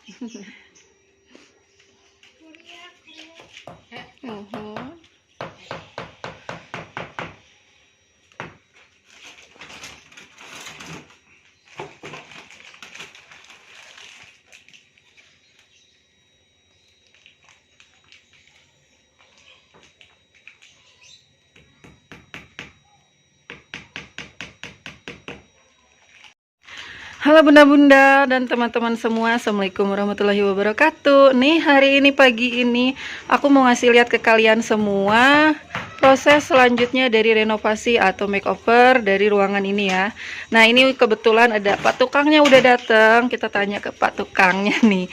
Mhm. Halo bunda-bunda dan teman-teman semua, assalamualaikum warahmatullahi wabarakatuh. Nih hari ini pagi ini aku mau ngasih lihat ke kalian semua proses selanjutnya dari renovasi atau makeover dari ruangan ini ya. Nah ini kebetulan ada Pak Tukangnya udah datang, kita tanya ke Pak Tukangnya nih.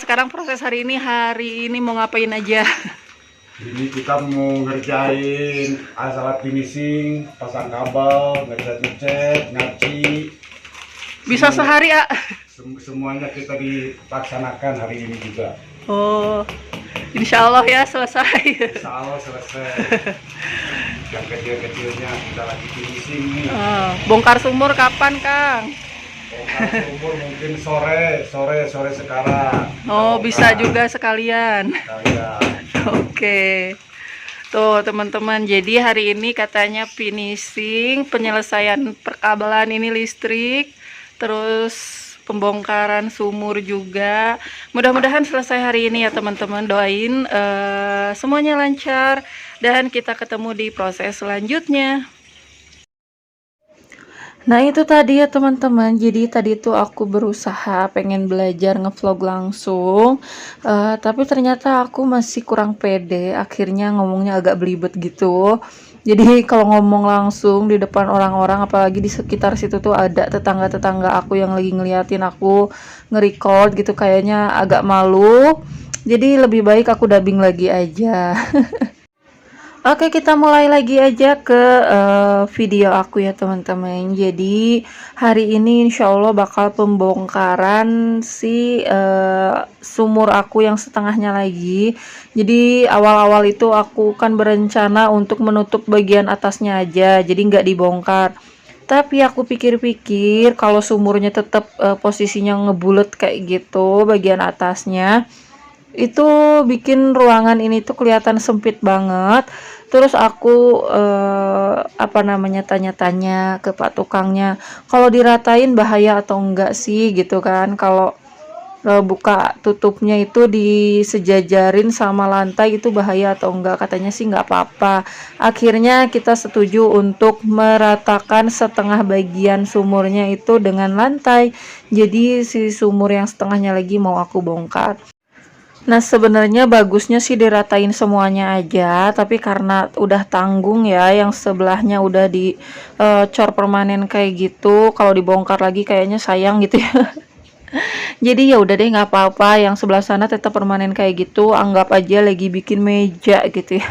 Sekarang proses hari ini mau ngapain aja? Ini kita mau ngerjain alat finishing, pasang kabel, ngecat-ngecat, ngaci. Bisa sehari ya? Semuanya kita dilaksanakan hari ini juga. Oh, insya Allah ya selesai. Insya Allah selesai. Yang kecil-kecilnya kita lagi finishing nih. Bongkar sumur kapan, Kang? Bongkar sumur mungkin sore sekarang. Oh, bisa juga sekalian. Oke. Tuh teman-teman, jadi hari ini katanya finishing, penyelesaian perkabelan ini listrik, terus pembongkaran sumur juga. Mudah-mudahan selesai hari ini ya teman-teman. Doain semuanya lancar dan kita ketemu di proses selanjutnya. Nah itu tadi ya teman-teman, jadi tadi tuh aku berusaha pengen belajar ngevlog langsung, tapi ternyata aku masih kurang pede, akhirnya ngomongnya agak belibet gitu. Jadi kalau ngomong langsung di depan orang-orang, apalagi di sekitar situ tuh ada tetangga-tetangga aku yang lagi ngeliatin aku nge-record gitu, kayaknya agak malu. Jadi lebih baik aku dubbing lagi aja. Oke, kita mulai lagi aja ke video aku ya teman-teman. Jadi hari ini insya Allah bakal pembongkaran si sumur aku yang setengahnya lagi. Jadi awal-awal itu aku kan berencana untuk menutup bagian atasnya aja, jadi nggak dibongkar. Tapi aku pikir-pikir kalau sumurnya tetap posisinya ngebulet kayak gitu bagian atasnya, itu bikin ruangan ini tuh kelihatan sempit banget. Terus aku tanya-tanya ke Pak Tukangnya, kalau diratain bahaya atau enggak sih gitu kan, kalau buka tutupnya itu disejajarin sama lantai itu bahaya atau enggak. Katanya sih enggak apa-apa. Akhirnya kita setuju untuk meratakan setengah bagian sumurnya itu dengan lantai, jadi si sumur yang setengahnya lagi mau aku bongkar. Nah sebenarnya bagusnya sih diratain semuanya aja, tapi karena udah tanggung ya, yang sebelahnya udah dicor permanen kayak gitu, kalau dibongkar lagi kayaknya sayang gitu ya. Jadi ya udah deh, nggak apa-apa, yang sebelah sana tetap permanen kayak gitu, anggap aja lagi bikin meja gitu ya.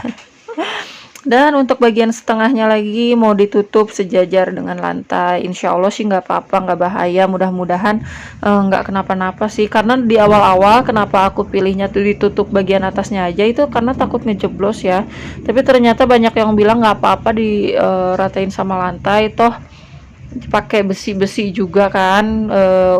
Dan untuk bagian setengahnya lagi mau ditutup sejajar dengan lantai. Insya Allah sih nggak apa-apa, nggak bahaya. Mudah-mudahan nggak kenapa-napa sih. Karena di awal-awal kenapa aku pilihnya tuh ditutup bagian atasnya aja itu karena takut ngejeblos ya. Tapi ternyata banyak yang bilang nggak apa-apa diratain sama lantai. Toh pakai besi-besi juga kan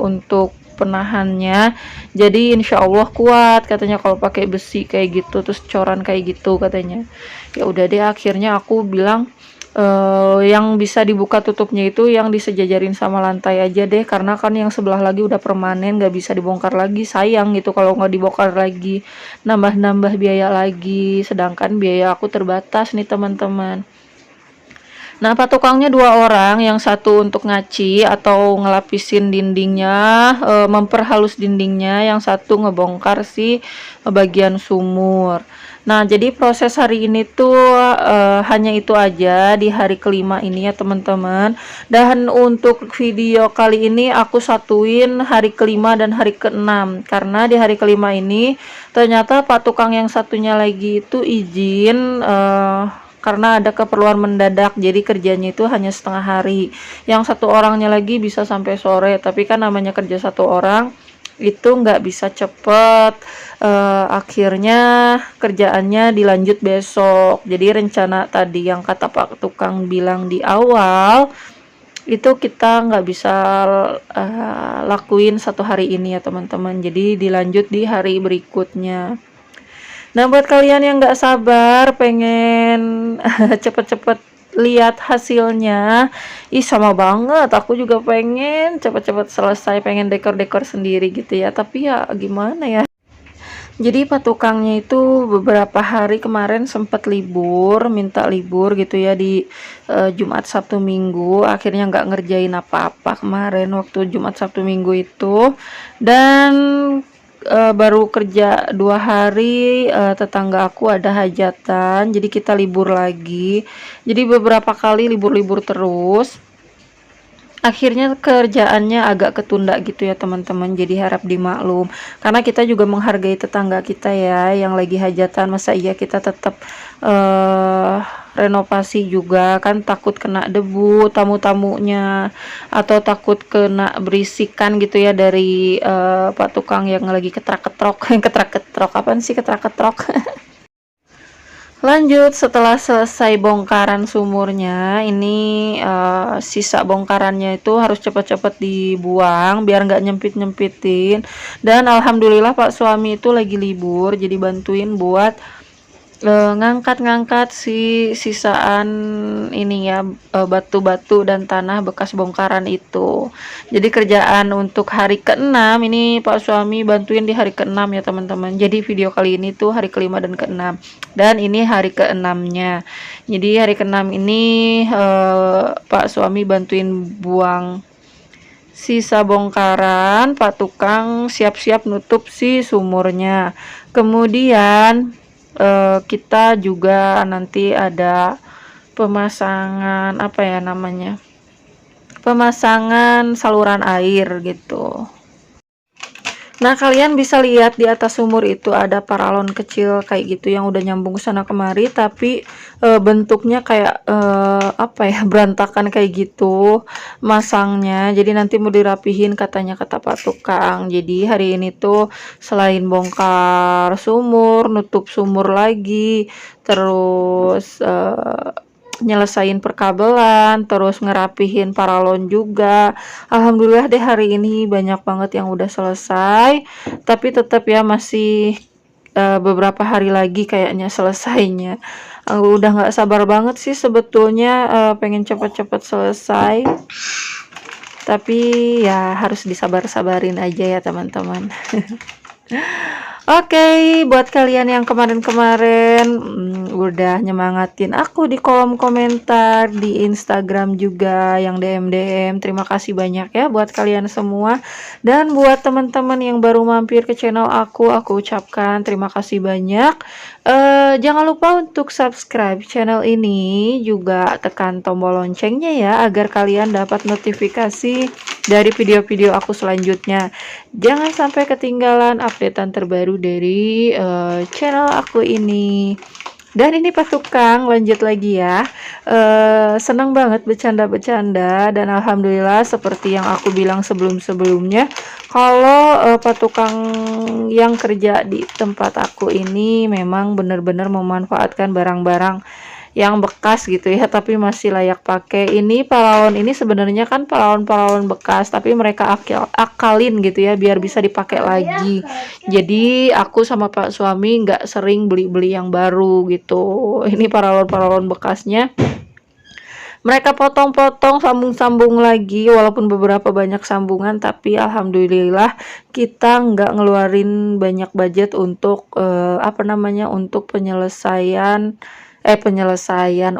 untuk penahannya, jadi insya Allah kuat katanya kalau pakai besi kayak gitu, terus coran kayak gitu katanya. Ya udah deh, akhirnya aku bilang yang bisa dibuka tutupnya itu yang disejajarin sama lantai aja deh, karena kan yang sebelah lagi udah permanen, nggak bisa dibongkar lagi, sayang gitu kalau nggak dibongkar lagi, nambah-nambah biaya lagi, sedangkan biaya aku terbatas nih teman-teman. Nah, Pak Tukangnya dua orang, yang satu untuk ngaci atau ngelapisin dindingnya, memperhalus dindingnya, yang satu ngebongkar si bagian sumur. Nah, jadi proses hari ini tuh hanya itu aja di hari kelima ini ya teman-teman. Dan untuk video kali ini aku satuin hari kelima dan hari keenam, karena di hari kelima ini ternyata Pak Tukang yang satunya lagi itu izin karena ada keperluan mendadak, jadi kerjanya itu hanya setengah hari. Yang satu orangnya lagi bisa sampai sore, tapi kan namanya kerja satu orang itu nggak bisa cepet. Akhirnya kerjaannya dilanjut besok. Jadi rencana tadi yang kata Pak Tukang bilang di awal itu kita nggak bisa lakuin satu hari ini ya teman-teman, jadi dilanjut di hari berikutnya. Nah, buat kalian yang nggak sabar pengen cepet-cepet lihat hasilnya, ih sama banget, aku juga pengen cepet-cepet selesai, pengen dekor-dekor sendiri gitu ya, tapi ya gimana ya. Jadi pak tukangnya itu beberapa hari kemarin sempat libur, minta libur gitu ya di Jumat Sabtu Minggu, akhirnya nggak ngerjain apa-apa kemarin waktu Jumat Sabtu Minggu itu. Dan baru kerja 2 hari, tetangga aku ada hajatan, jadi kita libur lagi. Jadi beberapa kali libur-libur terus. Akhirnya kerjaannya agak ketunda gitu ya teman-teman, jadi harap dimaklum karena kita juga menghargai tetangga kita ya yang lagi hajatan. Masa iya kita tetap renovasi juga kan, takut kena debu tamu-tamunya atau takut kena berisikan gitu ya dari pak tukang yang lagi ketrak-ketrok ketrak-ketrok apaan sih ketrak-ketrok. Lanjut, setelah selesai bongkaran sumurnya, ini sisa bongkarannya itu harus cepat-cepat dibuang biar nggak nyempit-nyempitin. Dan alhamdulillah Pak suami itu lagi libur, jadi bantuin buat ngangkat-ngangkat si sisaan ini ya, batu-batu dan tanah bekas bongkaran itu. Jadi kerjaan untuk hari ke-6 ini Pak suami bantuin di hari ke-6 ya teman-teman. Jadi video kali ini tuh hari ke-5 dan ke-6, dan ini hari ke-6-nya. Jadi hari ke-6 ini Pak suami bantuin buang sisa bongkaran, Pak tukang siap-siap nutup si sumurnya. Kemudian kita juga nanti ada pemasangan apa ya namanya, pemasangan saluran air gitu. Nah, kalian bisa lihat di atas sumur itu ada paralon kecil kayak gitu yang udah nyambung sana kemari, tapi bentuknya kayak apa ya, berantakan kayak gitu masangnya. Jadi nanti mau dirapihin katanya kata Pak tukang. Jadi hari ini tuh selain bongkar sumur, nutup sumur lagi, terus nyelesain perkabelan, terus ngerapihin paralon juga. Alhamdulillah deh hari ini banyak banget yang udah selesai, tapi tetap ya masih beberapa hari lagi kayaknya selesainya. Udah nggak sabar banget sih sebetulnya, pengen cepet-cepet selesai, tapi ya harus disabar-sabarin aja ya teman-teman. Oke, buat kalian yang kemarin-kemarin udah nyemangatin aku di kolom komentar, di Instagram juga yang DM, terima kasih banyak ya buat kalian semua. Dan buat teman-teman yang baru mampir ke channel aku ucapkan terima kasih banyak. Jangan lupa untuk subscribe channel ini, juga tekan tombol loncengnya ya agar kalian dapat notifikasi dari video-video aku selanjutnya. Jangan sampai ketinggalan updatean terbaru dari channel aku ini. Dan ini Pak tukang lanjut lagi ya. Senang banget bercanda-bercanda, dan alhamdulillah seperti yang aku bilang sebelum-sebelumnya, kalau Pak tukang yang kerja di tempat aku ini memang benar-benar memanfaatkan barang-barang yang bekas gitu ya, tapi masih layak pakai. Ini paralon ini sebenarnya kan paralon-paralon bekas, tapi mereka akalin gitu ya biar bisa dipakai lagi. Jadi aku sama Pak suami nggak sering beli-beli yang baru gitu. Ini paralon-paralon bekasnya mereka potong-potong, sambung-sambung lagi, walaupun beberapa banyak sambungan, tapi alhamdulillah kita nggak ngeluarin banyak budget untuk apa namanya, untuk penyelesaian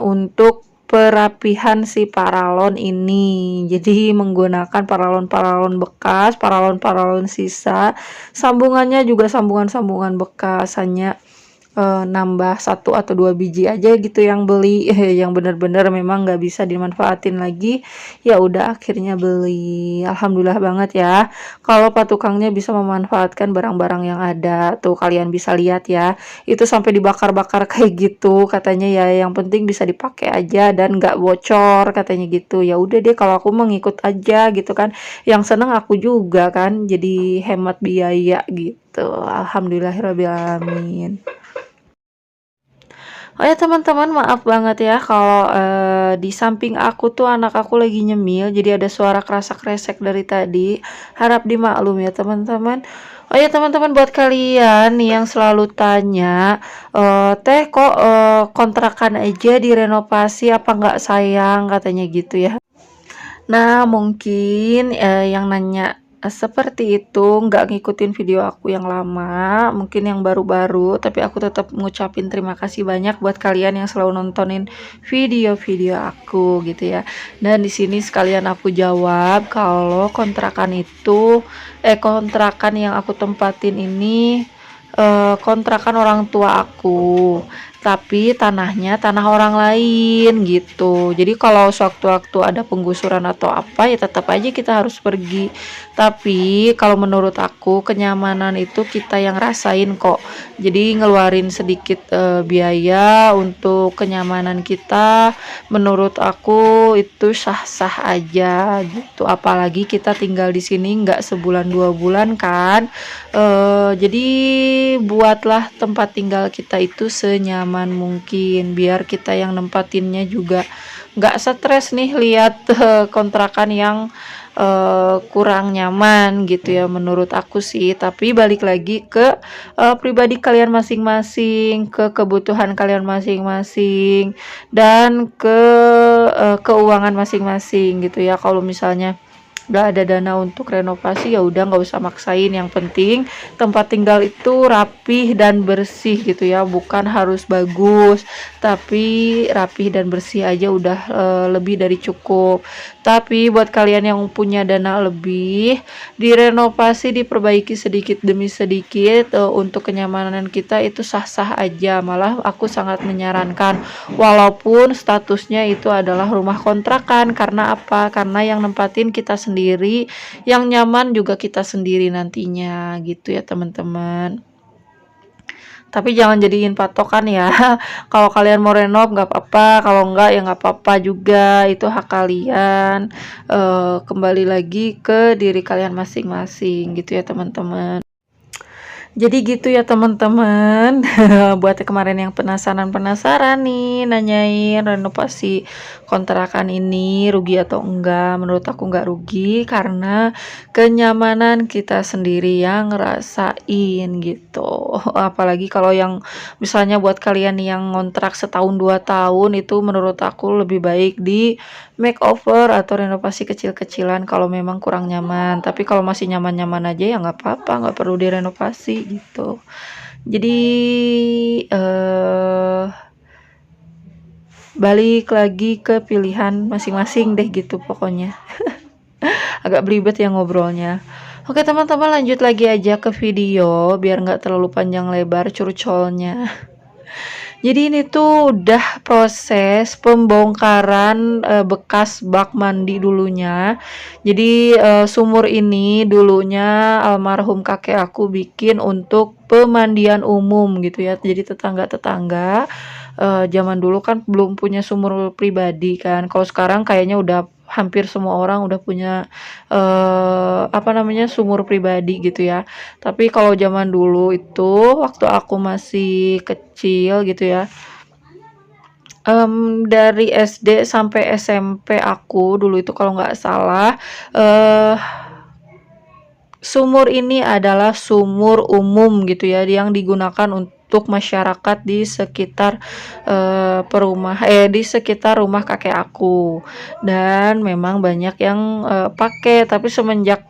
untuk perapihan si paralon ini. Jadi menggunakan paralon-paralon bekas, paralon-paralon sisa, sambungannya juga sambungan-sambungan bekas, hanya nambah 1 atau 2 biji aja gitu yang beli, yang bener-bener memang nggak bisa dimanfaatin lagi, ya udah akhirnya beli. Alhamdulillah banget ya kalau Pak tukangnya bisa memanfaatkan barang-barang yang ada. Tuh kalian bisa lihat ya, itu sampai dibakar-bakar kayak gitu katanya ya, yang penting bisa dipakai aja dan nggak bocor katanya gitu. Ya udah deh, kalau aku mengikut aja gitu kan, yang seneng aku juga kan, jadi hemat biaya gitu. Alhamdulillahirobbilalamin. Oh ya teman-teman, maaf banget ya kalau di samping aku tuh anak aku lagi nyemil, jadi ada suara kerasak-kresek dari tadi. Harap dimaklum ya teman-teman. Oh ya teman-teman, buat kalian nih yang selalu tanya, teh kok kontrakan aja direnovasi apa nggak sayang katanya gitu ya. Nah, mungkin, yang nanya, seperti itu nggak ngikutin video aku yang lama, mungkin yang baru-baru, tapi aku tetap ngucapin terima kasih banyak buat kalian yang selalu nontonin video-video aku gitu ya. Dan di sini sekalian aku jawab kalau kontrakan yang aku tempatin ini, kontrakan orang tua aku, tapi tanahnya tanah orang lain gitu. Jadi kalau sewaktu-waktu ada penggusuran atau apa ya tetap aja kita harus pergi. Tapi kalau menurut aku kenyamanan itu kita yang rasain kok. Jadi ngeluarin sedikit biaya untuk kenyamanan kita, menurut aku itu sah-sah aja gitu. Apalagi kita tinggal di sini nggak sebulan 2 bulan kan. Jadi buatlah tempat tinggal kita itu senyaman mungkin biar kita yang nempatinnya juga nggak stres nih lihat kontrakan yang kurang nyaman gitu ya menurut aku sih. Tapi balik lagi ke pribadi kalian masing-masing, ke kebutuhan kalian masing-masing, dan ke keuangan masing-masing gitu ya. Kalau misalnya nggak ada dana untuk renovasi ya udah nggak usah maksain, yang penting tempat tinggal itu rapih dan bersih gitu ya, bukan harus bagus tapi rapih dan bersih aja udah lebih dari cukup. Tapi buat kalian yang punya dana lebih, direnovasi diperbaiki sedikit demi sedikit untuk kenyamanan kita itu sah-sah aja, malah aku sangat menyarankan walaupun statusnya itu adalah rumah kontrakan. Karena apa? Karena yang nempatin kita sendiri, yang nyaman juga kita sendiri nantinya gitu ya teman-teman. Tapi jangan jadiin patokan ya. Kalau kalian mau renov nggak apa-apa, kalau enggak ya nggak apa-apa juga, itu hak kalian. Kembali lagi ke diri kalian masing-masing gitu ya teman-teman. Jadi gitu ya teman-teman. Buat kemarin yang penasaran nih nanyain renovasi kontrakan ini rugi atau enggak, menurut aku enggak rugi karena kenyamanan kita sendiri yang ngerasain gitu. Apalagi kalau yang misalnya buat kalian yang ngontrak setahun 2 tahun, itu menurut aku lebih baik di makeover atau renovasi kecil-kecilan kalau memang kurang nyaman. Tapi kalau masih nyaman-nyaman aja ya nggak apa-apa, nggak perlu direnovasi gitu. Jadi balik lagi ke pilihan masing-masing deh gitu pokoknya. Agak belibet ya ngobrolnya. Oke teman-teman, lanjut lagi aja ke video biar nggak terlalu panjang lebar curcolnya. Jadi ini tuh udah proses pembongkaran bekas bak mandi dulunya. Jadi sumur ini dulunya almarhum kakek aku bikin untuk pemandian umum gitu ya. Jadi tetangga-tetangga zaman dulu kan belum punya sumur pribadi kan. Kalau sekarang kayaknya udah hampir semua orang udah punya sumur pribadi gitu ya. Tapi kalau zaman dulu itu waktu aku masih kecil gitu ya, dari SD sampai SMP aku dulu itu kalau nggak salah, sumur ini adalah sumur umum gitu ya, yang digunakan untuk masyarakat di sekitar di sekitar rumah kakek aku. Dan memang banyak yang pakai, tapi semenjak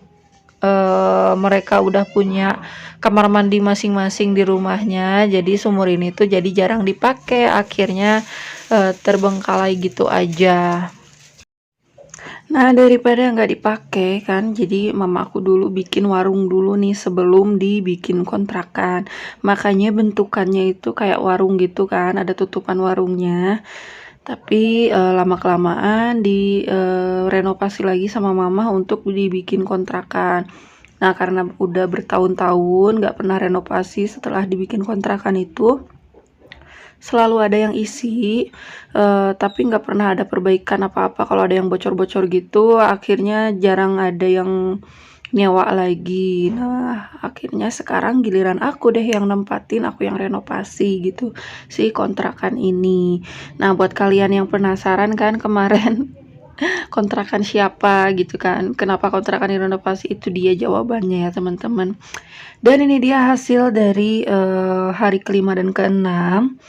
mereka udah punya kamar mandi masing-masing di rumahnya, jadi sumur ini tuh jadi jarang dipakai, akhirnya terbengkalai gitu aja. Nah, daripada nggak dipakai kan, jadi mama aku dulu bikin warung dulu nih sebelum dibikin kontrakan. Makanya bentukannya itu kayak warung gitu kan, ada tutupan warungnya. Tapi lama-kelamaan renovasi lagi sama mama untuk dibikin kontrakan. Nah, karena udah bertahun-tahun nggak pernah renovasi setelah dibikin kontrakan itu, selalu ada yang isi, tapi nggak pernah ada perbaikan apa-apa. Kalau ada yang bocor-bocor gitu, akhirnya jarang ada yang nyewa lagi. Nah, akhirnya sekarang giliran aku deh yang nempatin, aku yang renovasi gitu si kontrakan ini. Nah, buat kalian yang penasaran kan kemarin kontrakan siapa gitu kan, kenapa kontrakan direnovasi, itu dia jawabannya ya teman-teman. Dan ini dia hasil dari hari kelima dan keenam.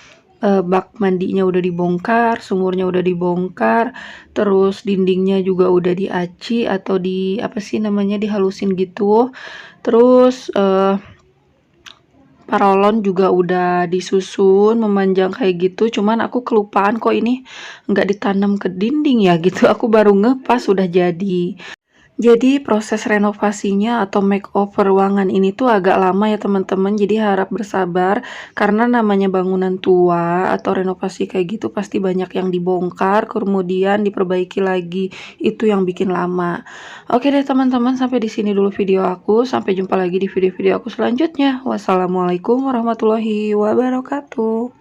Bak mandinya udah dibongkar, sumurnya udah dibongkar, terus dindingnya juga udah diaci atau di apa sih namanya, dihalusin gitu. Terus paralon juga udah disusun memanjang kayak gitu, cuman aku kelupaan kok ini nggak ditanam ke dinding ya gitu. Aku baru ngepas udah jadi. Jadi proses renovasinya atau makeover ruangan ini tuh agak lama ya teman-teman. Jadi harap bersabar karena namanya bangunan tua atau renovasi kayak gitu pasti banyak yang dibongkar kemudian diperbaiki lagi. Itu yang bikin lama. Oke deh teman-teman, sampai di sini dulu video aku. Sampai jumpa lagi di video-video aku selanjutnya. Wassalamualaikum warahmatullahi wabarakatuh.